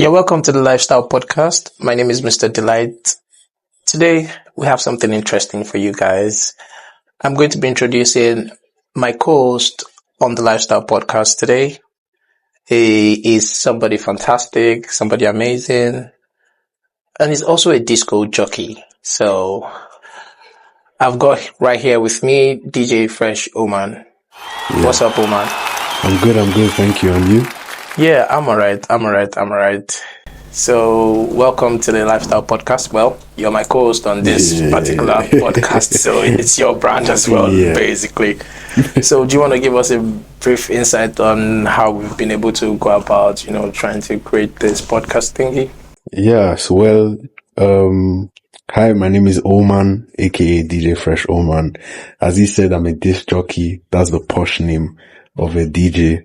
You're welcome to the Lifestyle Podcast. My name is Mr. Delight. Today, we have something interesting for you guys. I'm going to be introducing my co-host on the Lifestyle Podcast today. He is somebody fantastic, somebody amazing, and he's also a disco jockey. So, I've got right here with me DJ Fresh Oman. Yeah. What's up, Oman? I'm good, thank you. And you? Yeah, I'm alright. So, welcome to the Lifestyle Podcast. Well, you're my co-host on this particular podcast, so it's your brand as well, basically. So, do you want to give us a brief insight on how we've been able to go about, trying to create this podcast thingy? Yes, well, hi, my name is Oman, aka DJ Fresh Oman. As he said, I'm a disc jockey. That's the posh name of a DJ.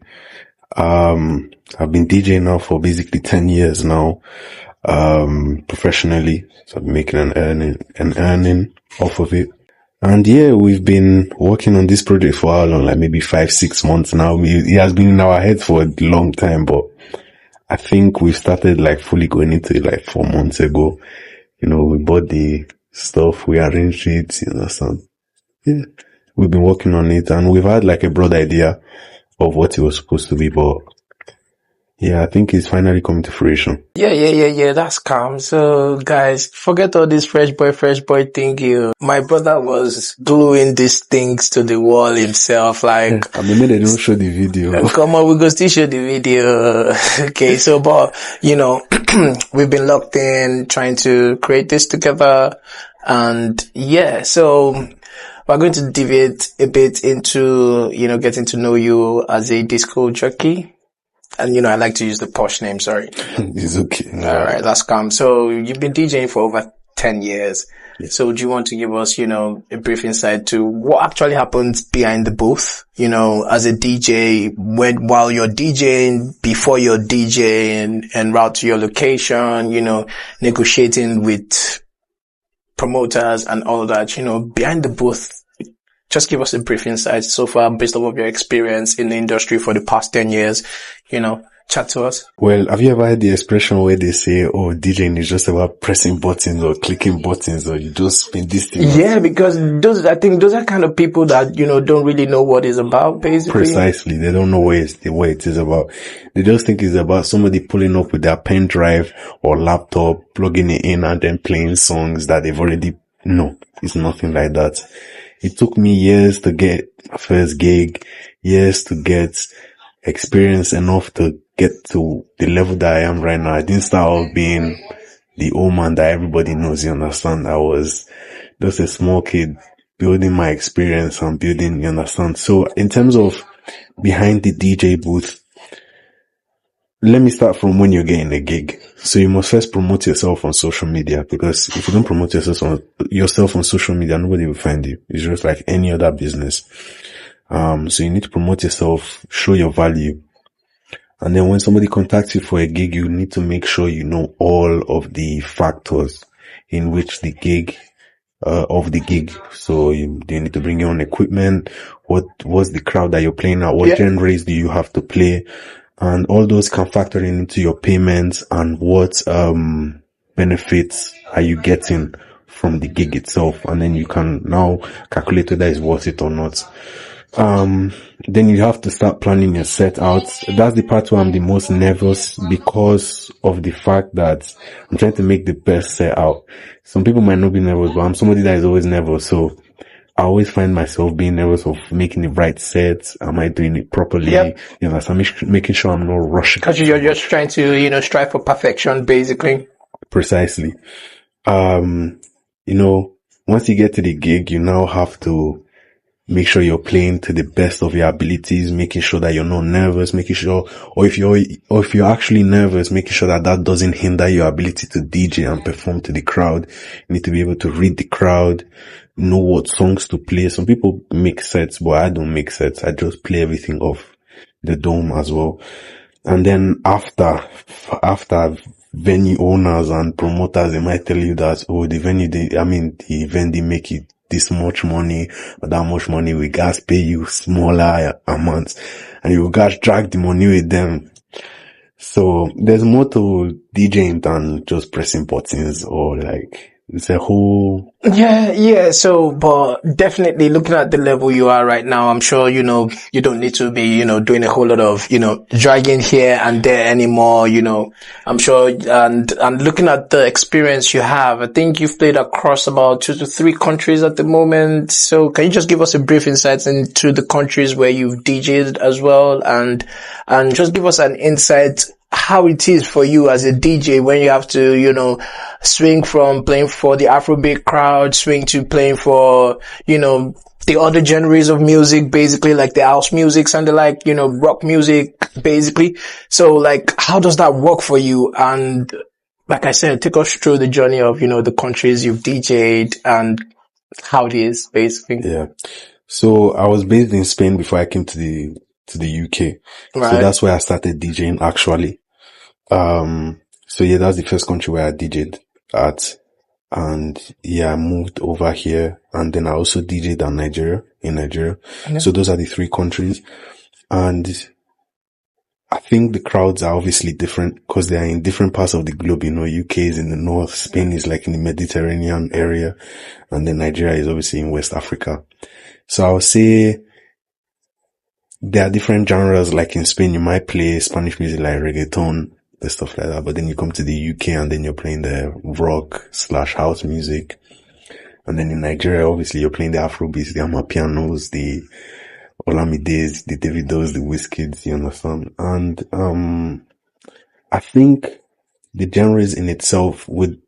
I've been DJing now for basically 10 years now, professionally. So I've been making an earning off of it. And yeah, we've been working on this project for how long? Like maybe 5-6 months now. It has been in our heads for a long time, but I think we started like fully going into it like 4 months ago. We bought the stuff, we arranged it, so yeah, we've been working on it and we've had like a broad idea of what it was supposed to be, but yeah, I think it's finally coming to fruition. Yeah, that's calm. So guys, forget all this fresh boy thing. My brother was gluing these things to the wall himself, like. I mean, they don't show the video. Come on, we go still show the video. Okay, so, but, we've been locked in trying to create this together. And yeah, so we're going to deviate a bit into, getting to know you as a disco jockey. And, I like to use the posh name, sorry. It's okay. Alright, that's calm. So you've been DJing for over 10 years. Yeah. So do you want to give us, a brief insight to what actually happens behind the booth, as a DJ, while you're DJing, before you're DJing and route to your location, negotiating with promoters and all that, behind the booth. Just give us a brief insight so far based off of your experience in the industry for the past 10 years, chat to us. Well, have you ever heard the expression where they say, DJing is just about pressing buttons or clicking buttons or you just spin this thing? Yeah, because I think those are kind of people that, don't really know what it's about, basically. Precisely. They don't know what it is about. They just think it's about somebody pulling up with their pen drive or laptop, plugging it in and then playing songs that they've already, no, it's nothing like that. It took me years to get my first gig, years to get experience enough to get to the level that I am right now. I didn't start off being the old man that everybody knows, you understand? I was just a small kid building my experience and building, you understand? So in terms of behind the DJ booth, let me start from when you're getting a gig. So you must first promote yourself on social media, because if you don't promote yourself on social media, nobody will find you. It's just like any other business. So you need to promote yourself, show your value. And then when somebody contacts you for a gig, you need to make sure you know all of the factors in which the gig, So you need to bring your own equipment. What's the crowd that you're playing at? What genres do you have to play? And all those can factor into your payments and what benefits are you getting from the gig itself. And then you can now calculate whether it's worth it or not. Then you have to start planning your set out. That's the part where I'm the most nervous because of the fact that I'm trying to make the best set out. Some people might not be nervous, but I'm somebody that is always nervous. So I always find myself being nervous of making the right set. Am I doing it properly? Yep. So I'm making sure I'm not rushing. Because you're just trying to, strive for perfection, basically. Precisely. Once you get to the gig, you now have to make sure you're playing to the best of your abilities, making sure that you're not nervous, or if you're actually nervous, making sure that doesn't hinder your ability to DJ and perform to the crowd. You need to be able to read the crowd, know what songs to play. Some people make sets, but I don't make sets. I just play everything off the dome as well. And then after venue owners and promoters, they might tell you that, the event, they make it this much money or that much money. We guys pay you smaller amounts and you guys drag the money with them. So there's more to DJing than just pressing buttons, or like, it's a whole... Yeah. So, but definitely looking at the level you are right now, I'm sure, you don't need to be, doing a whole lot of, dragging here and there anymore, I'm sure, and looking at the experience you have, I think you've played across about 2 to 3 countries at the moment. So can you just give us a brief insight into the countries where you've DJed as well, and just give us an insight how it is for you as a DJ when you have to, swing from playing for the Afrobeat crowd, swing to playing for, the other genres of music, basically like the house musics and the rock music, basically. So like, how does that work for you? And like I said, take us through the journey of, the countries you've DJed and how it is, basically. Yeah. So I was based in Spain before I came to the UK. Right. So that's where I started DJing actually. So yeah, that's the first country where I DJed at. And yeah, I moved over here, and then I also DJed in Nigeria. Yeah. So those are the 3 countries. And I think the crowds are obviously different because they are in different parts of the globe. UK is in the north, Spain is like in the Mediterranean area, and then Nigeria is obviously in West Africa. So I would say there are different genres. Like in Spain, you might play Spanish music like reggaeton, and stuff like that. But then you come to the UK and then you're playing the rock/house music. And then in Nigeria, obviously you're playing the Afrobeats, the Amapianos, the Olamides, the Davidos, the Wizkids, you understand? And, I think the genres in itself with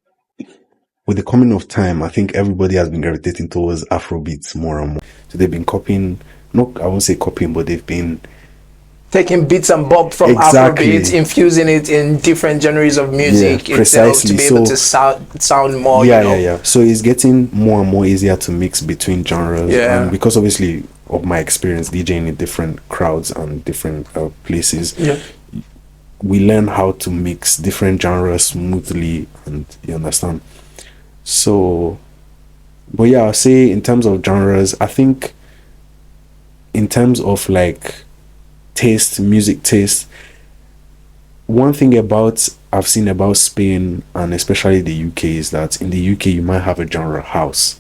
the coming of time, I think everybody has been gravitating towards Afrobeats more and more. So they've been copying, I won't say copying, but they've been taking bits and bobs from Afrobeats, infusing it in different genres of music itself to be able to sound more, Yeah. So it's getting more and more easier to mix between genres. Yeah. And because obviously of my experience DJing in different crowds and different places, yeah, we learn how to mix different genres smoothly, and you understand. So, but yeah, I'll say in terms of genres, I think in terms of like music taste, one thing I've seen about Spain and especially the UK is that in the UK you might have a genre house,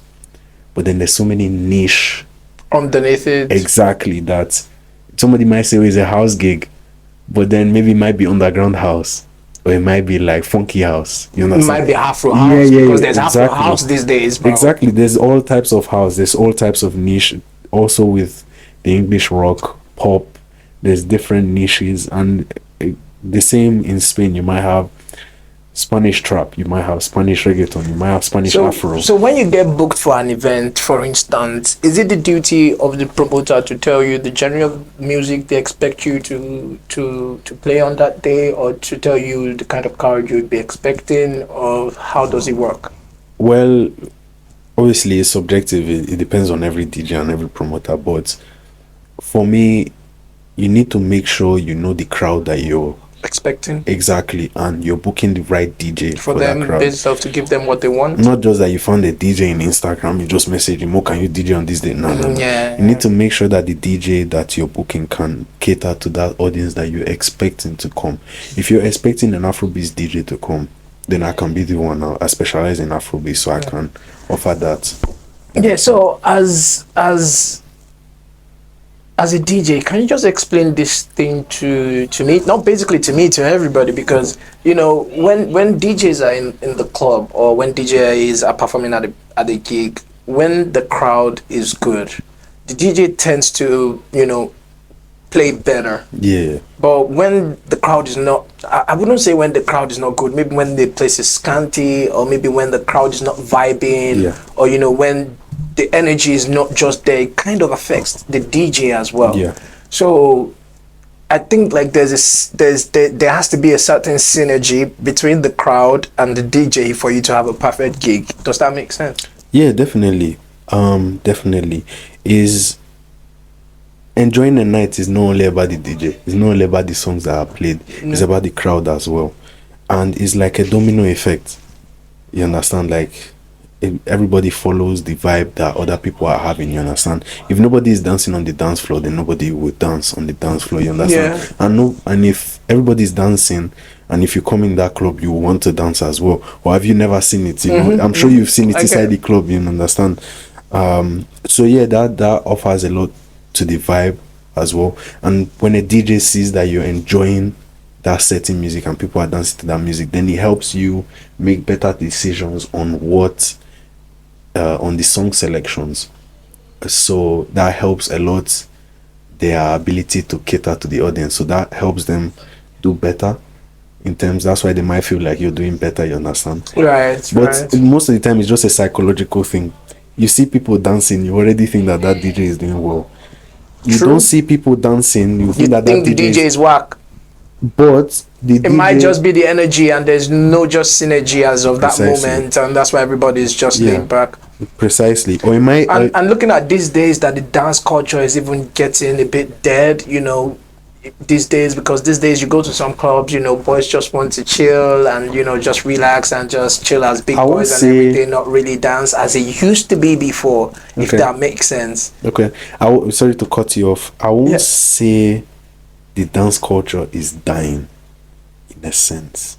but then there's so many niche underneath it. Exactly, that somebody might say, oh, it's a house gig, but then maybe it might be underground house, or it might be like funky house. You know, it might be Afro house, because there's exactly. Afro house these days, bro. Exactly, there's all types of house, there's all types of niche. Also with the English rock, pop, there's different niches, and the same in Spain. You might have Spanish trap, you might have Spanish reggaeton, you might have Spanish Afro. So when you get booked for an event, for instance, is it the duty of the promoter to tell you the genre of music they expect you to play on that day, or to tell you the kind of crowd you'd be expecting, or how does it work? Well, obviously it's subjective. It depends on every DJ and every promoter, but for me, you need to make sure you know the crowd that you're expecting. Exactly, and you're booking the right DJ for them, that crowd. Based off to give them what they want. Not just that you found a DJ in Instagram, you just message him, oh, can you DJ on this day? No. Yeah. You need to make sure that the DJ that you're booking can cater to that audience that you're expecting to come. If you're expecting an Afrobeats DJ to come, then I can be the one now. I specialize in Afrobeats, so I can offer that. Yeah, so as a DJ, can you just explain this thing to me? Not basically to me, to everybody, because, when DJs are in the club, or when DJs are performing at a gig, when the crowd is good, the DJ tends to, play better. Yeah. But when the crowd is not, I wouldn't say when the crowd is not good, maybe when the place is scanty, or maybe when the crowd is not vibing, or, when the energy is not just there, it kind of affects the DJ as well. Yeah. So I think like there has to be a certain synergy between the crowd and the DJ for you to have a perfect gig. Does that make sense? Yeah, definitely. Definitely. Is enjoying the night is not only about the DJ. It's not only about the songs that are played. No. It's about the crowd as well. And it's like a domino effect. You understand? Like, everybody follows the vibe that other people are having, you understand? If nobody is dancing on the dance floor, then nobody will dance on the dance floor, you understand? Yeah. And if everybody's dancing, and if you come in that club, you want to dance as well. Or have you never seen it? You know, I'm sure you've seen it inside the club. You understand? So yeah, that offers a lot to the vibe as well. And when a DJ sees that you're enjoying that certain music and people are dancing to that music, then it helps you make better decisions on what on the song selections. So that helps a lot their ability to cater to the audience. So that helps them do better in terms. That's why they might feel like you're doing better. You understand? Right. But most of the time, it's just a psychological thing. You see people dancing, you already think that DJ is doing well. You don't see people dancing, you think that the DJ is whack. But it might just be the energy, and there's no just synergy as of that moment, and that's why everybody is just laid back. Precisely. Or it might. And looking at these days, that the dance culture is even getting a bit dead. You know, these days, because these days you go to some clubs, you know, boys just want to chill and, you know, just relax and just chill as big boys and everything, not really dance as it used to be before, if that makes sense. Okay. Sorry to cut you off. I won't say the dance culture is dying, in a sense.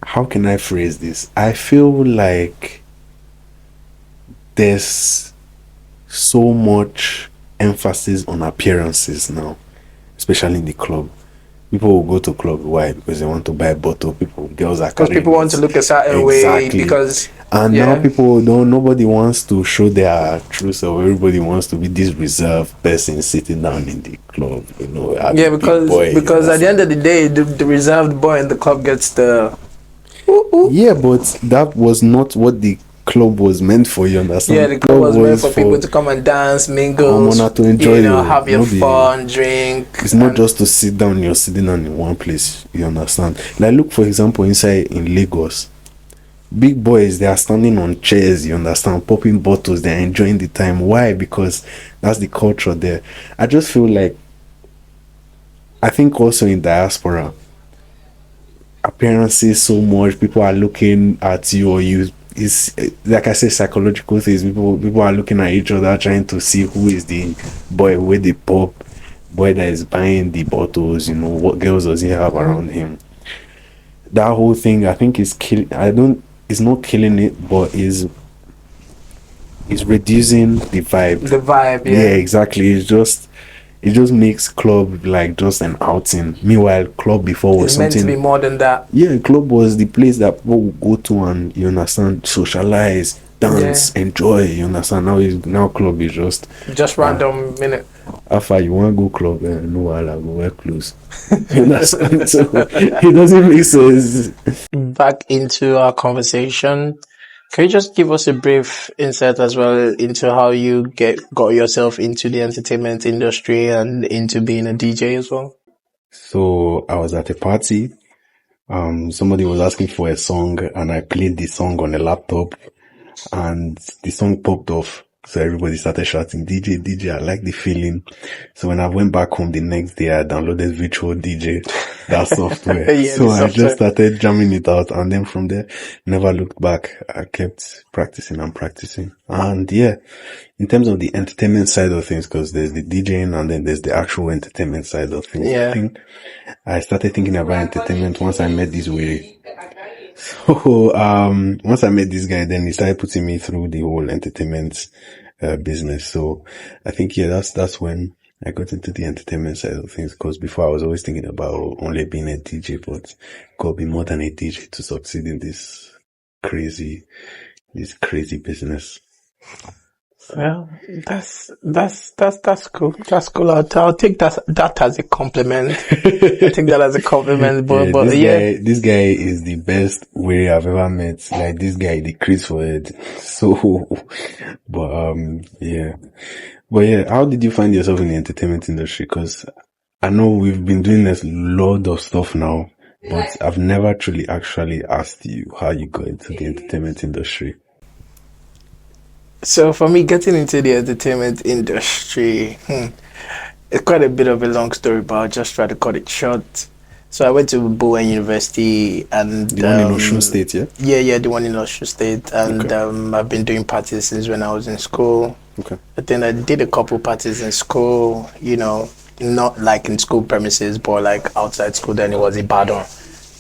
How can I phrase this? I feel like there's so much emphasis on appearances now, especially in the club. People will go to club. Why? Because they want to buy a bottle. Girls are because people want to look a certain way. Because now nobody wants to show their true self. Everybody wants to be this reserved person sitting down in the club. You know. Because at the end of the day, the reserved boy in the club gets the. Yeah, but that was not what the club was meant for, you understand? Yeah, the club was meant for people to come and dance, mingle, to enjoy, you know, have your fun, drink. It's not just to sit down. You're sitting down in one place, you understand? Like, look, for example, inside in Lagos, big boys, they are standing on chairs, you understand, popping bottles, they're enjoying the time. Why? Because that's the culture there. I just feel like, I think also in diaspora, appearances so much, people are looking at you, or you, it's like I say, psychological things. People are looking at each other, trying to see who is the boy with the pop, boy that is buying the bottles, you know, what girls does he have around him. That whole thing, I think, is it's not killing it, but is reducing the vibe. Yeah, exactly. It just makes club like just an outing. Meanwhile, club before was something meant to be more than that. Yeah, club was the place that people would go to and, you understand, socialize, dance, enjoy. You understand? Now club is just random minute. After you want to go club, no, I'll go wear clothes. You understand? So it doesn't make sense. Back into our conversation. Can you just give us a brief insight as well into how you got yourself into the entertainment industry and into being a DJ as well? So I was at a party. Somebody was asking for a song and I played the song on a laptop and the song popped off. So everybody started shouting, DJ, DJ, I like the feeling. So when I went back home the next day, I downloaded Virtual DJ, that software. I just started jamming it out. And then from there, never looked back. I kept practicing and practicing. And yeah, in terms of the entertainment side of things, because there's the DJing and then there's the actual entertainment side of things. Yeah. I think I started thinking about entertainment once I met this way. So, once I met this guy, then he started putting me through the whole entertainment, business. So I think, that's when I got into the entertainment side of things, because before I was always thinking about only being a DJ, but gotta be more than a DJ to succeed in this crazy business. Well, that's cool. That's cool. I'll take that as a compliment. I take that as a compliment. But this guy is the best way I've ever met. Like, this guy, the Chris for it. So, but yeah. But yeah, how did you find yourself in the entertainment industry? Because I know we've been doing a lot of stuff now, but I've never truly actually asked you how you got into the entertainment industry. So for me, getting into the entertainment industry, it's quite a bit of a long story, but I'll just try to cut it short. So I went to Bowen University, and the one in Osun State, yeah? Yeah, the one in Osun State, and I've been doing parties since when I was in school. Okay. But then I did a couple parties in school, you know, not like in school premises, but like outside school. Then it was Ibadan.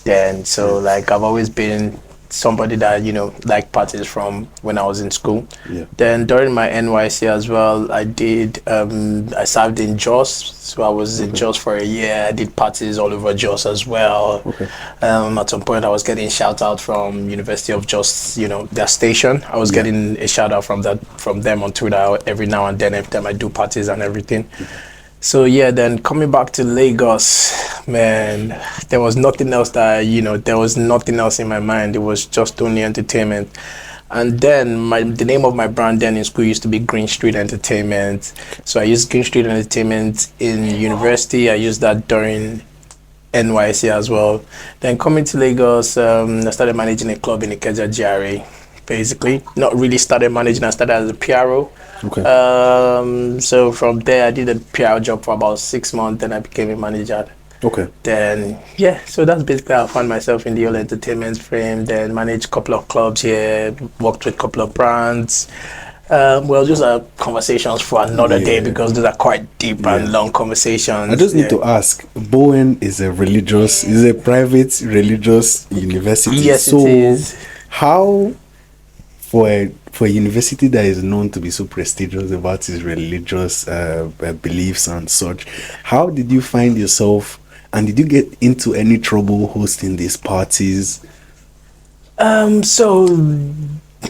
Then so like I've always been somebody that like parties from when I was in school. Yeah. Then during my NYC as well, I did I served in Jos, so I was in Jos for a year. I did parties all over Jos as well. Okay. At some point I was getting shout out from University of Jos, their station. I was getting a shout out from them on Twitter every now and then every time I do parties and everything. So yeah, then coming back to Lagos, man, there was nothing else there was nothing else in my mind. It was just only entertainment. And then the name of my brand then in school used to be Green Street Entertainment. So I used Green Street Entertainment in university. I used that during NYC as well. Then coming to Lagos, I started managing a club in Ikeja GRA. Basically, not really started managing. I started as a PRO. Okay. So from there, I did a PR job for about 6 months. Then I became a manager. Okay. Then so that's basically how I found myself in the whole entertainment frame. Then managed a couple of clubs here, worked with a couple of brands. Well, those are conversations for another day because those are quite deep and long conversations. I just need to ask, Bowen is a private religious university. Yes, so it is. How, for a university that is known to be so prestigious about its religious beliefs and such, how did you find yourself, and did you get into any trouble hosting these parties? So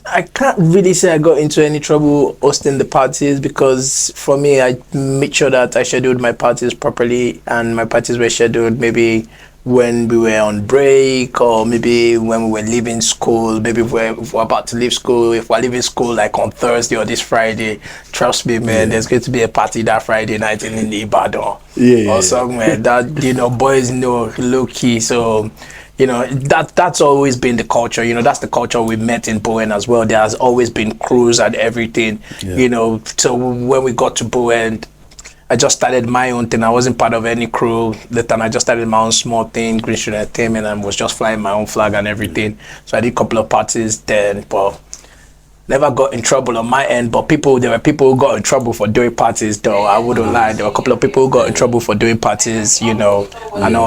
I can't really say I got into any trouble hosting the parties, because for me, I made sure that I scheduled my parties properly, and my parties were scheduled maybe when we were on break, or maybe when we were leaving school. Maybe if we're about to leave school, if we're leaving school like on Thursday or this Friday, trust me, man, there's going to be a party that Friday night in Ibadan or somewhere that boys know low key. So that's always been the culture. That's the culture we met in Bowen as well. There has always been crews and everything. So when we got to Bowen, I just started my own thing. I wasn't part of any crew. The time I just started my own small thing, Green Street Entertainment, and was just flying my own flag and everything. So I did a couple of parties then, but never got in trouble on my end. But there were people who got in trouble for doing parties, though. I wouldn't lie. There were a couple of people who got in trouble for doing parties, and all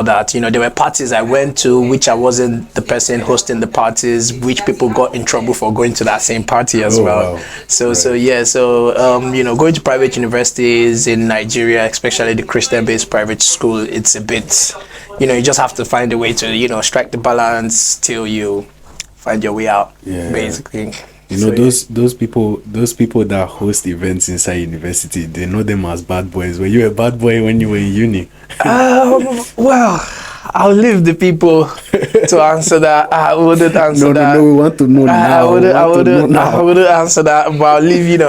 that. There were parties I went to which I wasn't the person hosting the parties, which people got in trouble for going to that same party as well. Wow. So going to private universities in Nigeria, especially the Christian-based private school, it's a bit, you just have to find a way to, strike the balance till you find your way out, basically. Those people that host events inside university, they know them as bad boys. Were you a bad boy when you were in uni? Well, I'll leave the people to answer that. I wouldn't answer that. No, we want to know now. I wouldn't answer that, but I'll leave,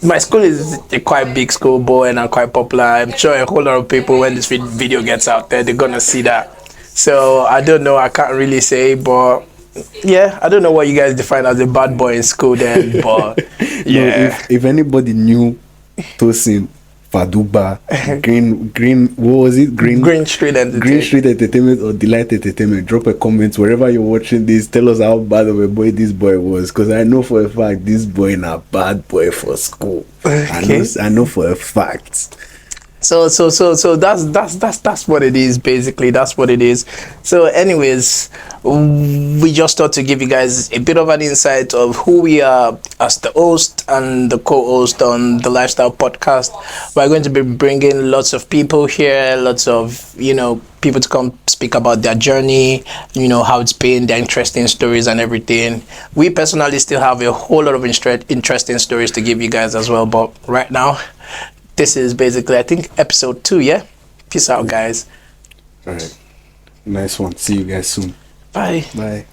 My school is a quite big school, boy, and I'm quite popular. I'm sure a whole lot of people, when this video gets out there, they're going to see that. So I don't know. I can't really say, but I don't know what you guys define as a bad boy in school then, but if anybody knew Tosin Faduba, what was it? Green Street Entertainment. Green Street Entertainment or Delight Entertainment, drop a comment wherever you're watching this. Tell us how bad of a boy this boy was, because I know for a fact this boy is a bad boy for school. Okay. I know for a fact. So that's what it is, basically. That's what it is. So anyways, we just thought to give you guys a bit of an insight of who we are as the host and the co-host on the Lifestyle Podcast. We're going to be bringing lots of people here, lots of people to come speak about their journey, how it's been, their interesting stories and everything. We personally still have a whole lot of interesting stories to give you guys as well, but right now, this is basically, I think, episode 2, yeah? Peace out, guys. All right. Nice one. See you guys soon. Bye. Bye.